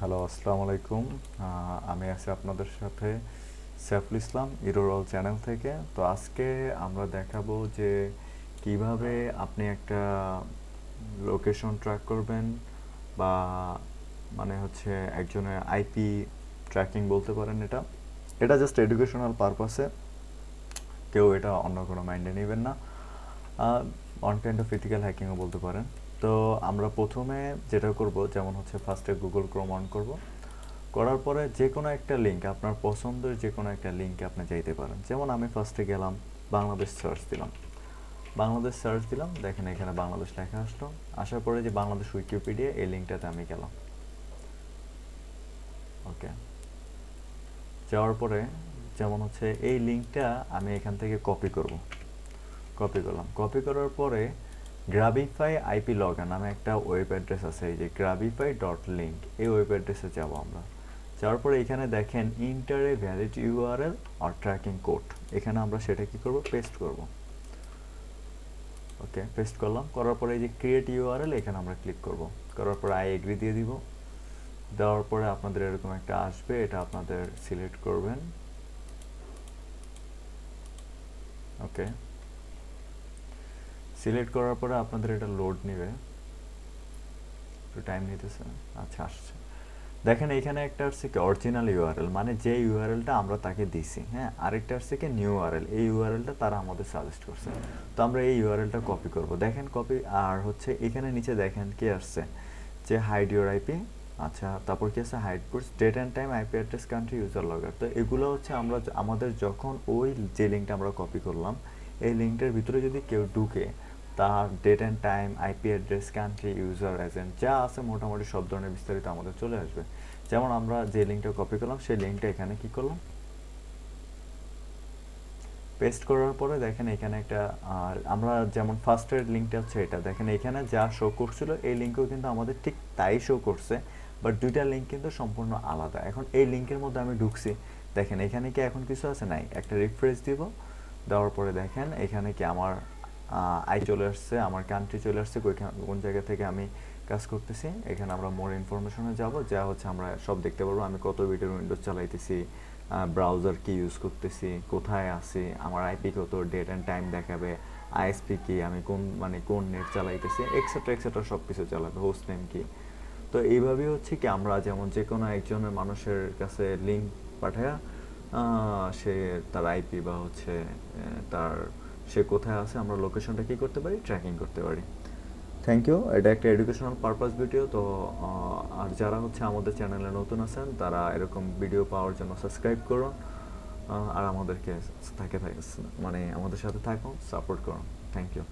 Hello, আসসালামু আলাইকুম। আমি আছি আপনাদের সাথে সাইফুল ইসলাম ইরোরল চ্যানেল থেকে। তো আজকে আমরা দেখাবো যে কিভাবে আপনি একটা লোকেশন ট্র্যাক করবেন বা মানে হচ্ছে একজনের আইপি ট্র্যাকিং বলতে পারেন। এটা জাস্ট এডুকেশনাল পারপাসে, কেউ এটা অন্য কোনো মাইন্ডে নেবেন না। অন কাইন্ড অফ ইথিক্যাল হ্যাকিংও বলতে পারেন। তো আমরা প্রথমে যেটা করব, যেমন হচ্ছে ফার্স্টে গুগল ক্রোম অন করব। করার পরে যে কোনো একটা লিঙ্ক, আপনার পছন্দের যে কোনো একটা লিঙ্কে আপনি যাইতে পারেন। যেমন আমি ফার্স্টে গেলাম, বাংলাদেশ সার্চ দিলাম। বাংলাদেশ সার্চ দিলাম, দেখেন এখানে বাংলাদেশ লেখা আসলো। আসার পরে যে বাংলাদেশ উইকিপিডিয়া, এই লিঙ্কটাতে আমি গেলাম। ওকে, যাওয়ার পরে যেমন হচ্ছে এই লিঙ্কটা আমি এখান থেকে কপি করব। কপি করলাম, কপি করার পরে গ্রাবিফাই আইপি লগইন নামে একটা ওয়েব অ্যাড্রেস আছে, এই যে গ্রাবিফাই ডট লিঙ্ক, এই ওয়েব অ্যাড্রেসে যাব আমরা। যাওয়ার পরে এখানে দেখেন ইন্টার এ ভ্যালিড ইউআরএল আর ট্র্যাকিং কোড, এখানে আমরা সেটা কি করব, পেস্ট করব। ওকে, পেস্ট করলাম। করার পরে এই যে ক্রিয়েট ইউআরএল, এখানে আমরা ক্লিক করব। করার পরে আই এগ্রি দিয়ে দিব। দেওয়ার পরে আপনাদের এরকম একটা আসবে, এটা আপনাদের সিলেক্ট করবেন। ওকে, সিলেক্ট করার পরে আপনাদের এটা লোড নেবে, একটু টাইম নিতেছে। আচ্ছা, আসছে। দেখেন এখানে একটা আসছে কি অরিজিনাল ইউআরএল, মানে যে ইউআরএলটা আমরা তাকে দিছি, হ্যাঁ। আরেকটা আসছে কি নিউ ইউআরএল, এই ইউআরএলটা তারা আমাদের সাজেস্ট করছে। তো আমরা এই ইউআরএলটা কপি করব। দেখেন কপি, আর হচ্ছে এখানে নিচে দেখেন কি আসছে, যে হাইড ইউর আইপি। আচ্ছা, তারপর কি আছে, hide puts date and time, IP address, country, user logger. তো এগুলো হচ্ছে আমরা আমাদের যখন ওই যে লিঙ্কটা আমরা কপি করলাম, এই লিঙ্কটার ভিতরে যদি কেউ ঢুকে, তার date and time, IP address, country, user, agent যা আছে মোটামুটি সব ধরনের বিস্তারিত আমাদের চলে আসবে। যেমন আমরা যে লিঙ্কটা কপি করলাম, সেই লিঙ্কটা এখানে কি করলাম, পেস্ট করার পরে দেখেন এখানে একটা আমরা যেমন ফার্স্টের লিঙ্কটা হচ্ছে এটা, দেখেন এখানে যা শো করছিল এই লিঙ্কও কিন্তু আমাদের ঠিক তাই শো করছে, বাট দুইটা লিঙ্ক কিন্তু সম্পূর্ণ আলাদা। এখন এই লিঙ্কের মধ্যে আমি ঢুকছি, দেখেন এখানে কি এখন কিছু আছে, নাই। একটা রিফ্রেশ দিব, দেওয়ার পরে দেখেন এখানে কি আমার আই চলে আসছে, আমার কান্ট্রি চলে আসছে, কোন জায়গা থেকে আমি কাজ করতেছি। এখানে আমরা মোর ইনফরমেশনে যাব, যা হচ্ছে আমরা সব দেখতে পারবো। আমি কত বিটের উইন্ডোজ চালাইতেছি, ব্রাউজার কি ইউজ করতেছি, কোথায় আছি, আমার আইপি কত, ডেট অ্যান্ড টাইম দেখাবে, আইএসপি কি, আমি কোন নেট চালাইতেছি, এক্সেট্রা এক্সেট্রা সব কিছু চালাবে, হোস্ট নেম কি। তো এইভাবেই হচ্ছে কি আমরা যেমন যে কোনো একজনের মানুষের কাছে লিঙ্ক পাঠায়া সে তার আইপি বা হচ্ছে তার সে কোথায় আছে, আমরা লোকেশনটা কি করতে পারি, ট্র্যাকিং করতে পারি। Thank you. এটা একটা এডুকেশনাল পারপাস ভিডিও। তো আর যারা হচ্ছে আমাদের চ্যানেলে নতুন আছেন, তারা এরকম ভিডিও পাওয়ার জন্য সাবস্ক্রাইব করুন। আর আমাদেরকে থাকে থাকে মানে আমাদের সাথে থাকুন, সাপোর্ট করুন। Thank you.